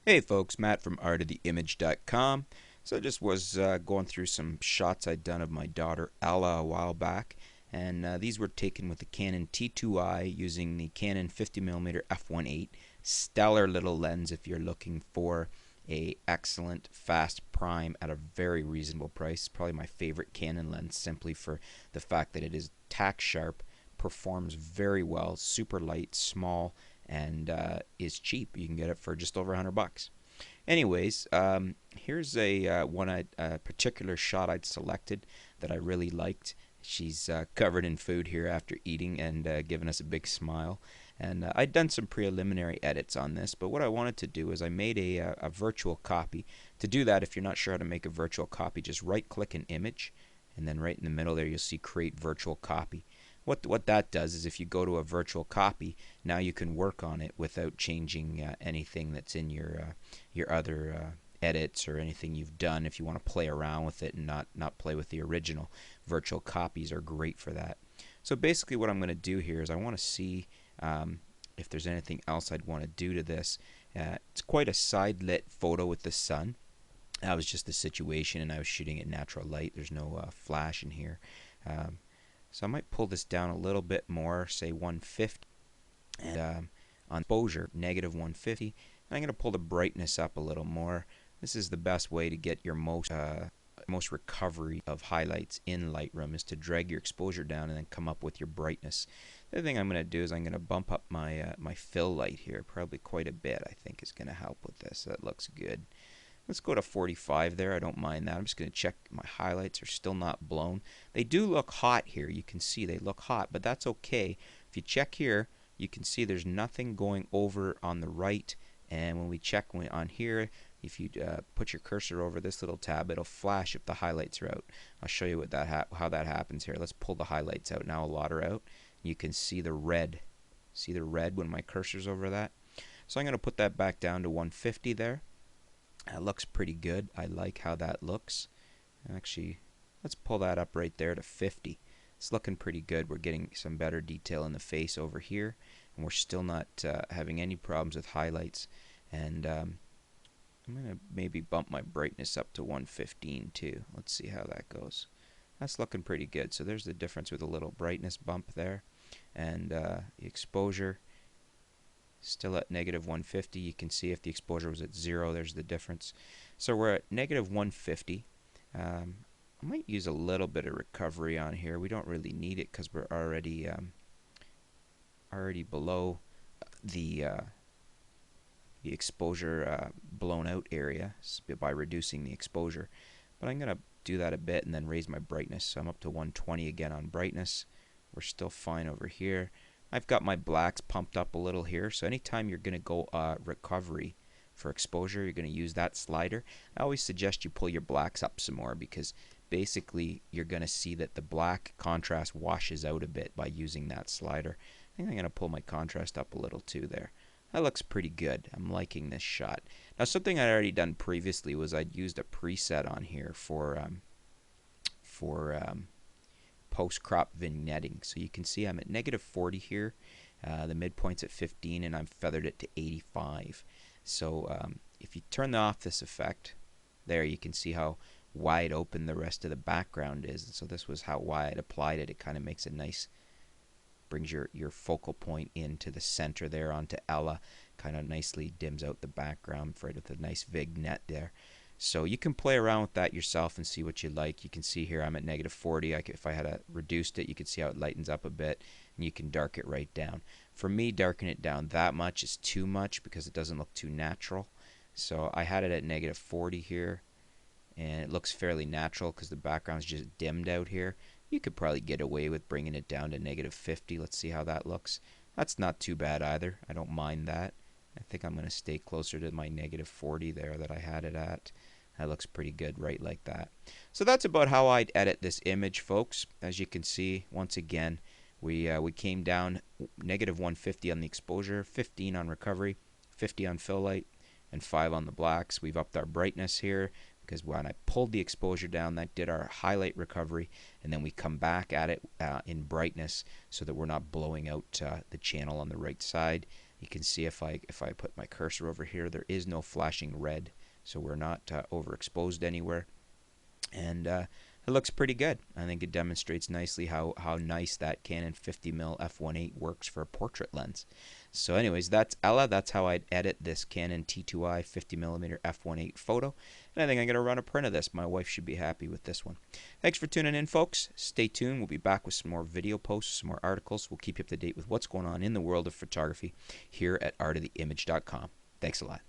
Hey folks, Matt from artoftheimage.com. So I just was going through some shots I'd done of my daughter Ella a while back, and these were taken with the Canon T2i using the Canon 50mm f1.8. Stellar little lens if you're looking for a excellent fast prime at a very reasonable price. Probably my favorite Canon lens simply for the fact that it is tack sharp, performs very well, super light, small, and is cheap. You can get it for just over $100. Anyways, here's a particular shot I'd selected that I really liked. She's covered in food here after eating and giving us a big smile. And I'd done some preliminary edits on this, but what I wanted to do is I made a virtual copy. To do that, if you're not sure how to make a virtual copy, just right-click an image, and then right in the middle there you'll see Create Virtual Copy. What that does is if you go to a virtual copy, now you can work on it without changing anything that's in your other edits or anything you've done. If you want to play around with it and not play with the original, virtual copies are great for that. So basically what I'm going to do here is I want to see if there's anything else I'd want to do to this. It's quite a side lit photo with the sun. That was just the situation, and I was shooting at natural light. There's no flash in here. Um, so I might pull this down a little bit more, say 150, and on exposure, negative 150. And I'm going to pull the brightness up a little more. This is the best way to get your most recovery of highlights in Lightroom, is to drag your exposure down and then come up with your brightness. The other thing I'm going to do is I'm going to bump up my fill light here, probably quite a bit. I think is going to help with this. That looks good. Let's go to 45 there. I don't mind that. I'm just going to check my highlights are still not blown. They do look hot here. You can see they look hot, but that's okay. If you check here, you can see there's nothing going over on the right. And when we check on here, if you put your cursor over this little tab, it'll flash if the highlights are out. I'll show you how that happens here. Let's pull the highlights out now. A lot are out. You can see the red. See the red when my cursor's over that? So I'm going to put that back down to 150 there. That looks pretty good. I like how that looks. Actually, let's pull that up right there to 50. It's looking pretty good. We're getting some better detail in the face over here, and we're still not having any problems with highlights. And I'm going to maybe bump my brightness up to 115 too. Let's see how that goes. That's looking pretty good. So there's the difference with a little brightness bump there. And the exposure, still at negative 150. You can see if the exposure was at 0, there's the difference. So we're at negative 150. I might use a little bit of recovery on here. We don't really need it because we're already below the exposure blown out area by reducing the exposure. But I'm going to do that a bit and then raise my brightness. So I'm up to 120 again on brightness. We're still fine over here. I've got my blacks pumped up a little here, so anytime you're going to go recovery for exposure, you're going to use that slider. I always suggest you pull your blacks up some more because basically you're going to see that the black contrast washes out a bit by using that slider. I think I'm going to pull my contrast up a little too there. That looks pretty good. I'm liking this shot. Now something I'd already done previously was I'd used a preset on here for post-crop vignetting. So you can see I'm at negative 40 here. The midpoint's at 15 and I've feathered it to 85. So if you turn off this effect, there you can see how wide open the rest of the background is. And so this was how wide I applied it. It kind of makes a nice, brings your focal point into the center there onto Ella. Kind of nicely dims out the background for it with a nice vignette there. So you can play around with that yourself and see what you like. You can see here I'm at negative 40. If I had reduced it, you could see how it lightens up a bit, and you can darken it right down. For me, darken it down that much is too much because it doesn't look too natural. So I had it at negative 40 here, and it looks fairly natural because the background's just dimmed out here. You could probably get away with bringing it down to negative 50. Let's see how that looks. That's not too bad either. I don't mind that. I think I'm going to stay closer to my negative 40 there that I had it at. That looks pretty good right like that. So that's about how I'd edit this image, folks. As you can see, once again, we came down negative 150 on the exposure, 15 on recovery, 50 on fill light, and 5 on the blacks. We've upped our brightness here because when I pulled the exposure down, that did our highlight recovery, and then we come back at it in brightness so that we're not blowing out the channel on the right side. You can see if I put my cursor over here, there is no flashing red, so we're not overexposed anywhere. And it looks pretty good. I think it demonstrates nicely how nice that Canon 50mm f1.8 works for a portrait lens. So anyways, that's Ella. That's how I'd edit this Canon T2i 50mm f1.8 photo. And I think I'm going to run a print of this. My wife should be happy with this one. Thanks for tuning in, folks. Stay tuned. We'll be back with some more video posts, some more articles. We'll keep you up to date with what's going on in the world of photography here at artoftheimage.com. Thanks a lot.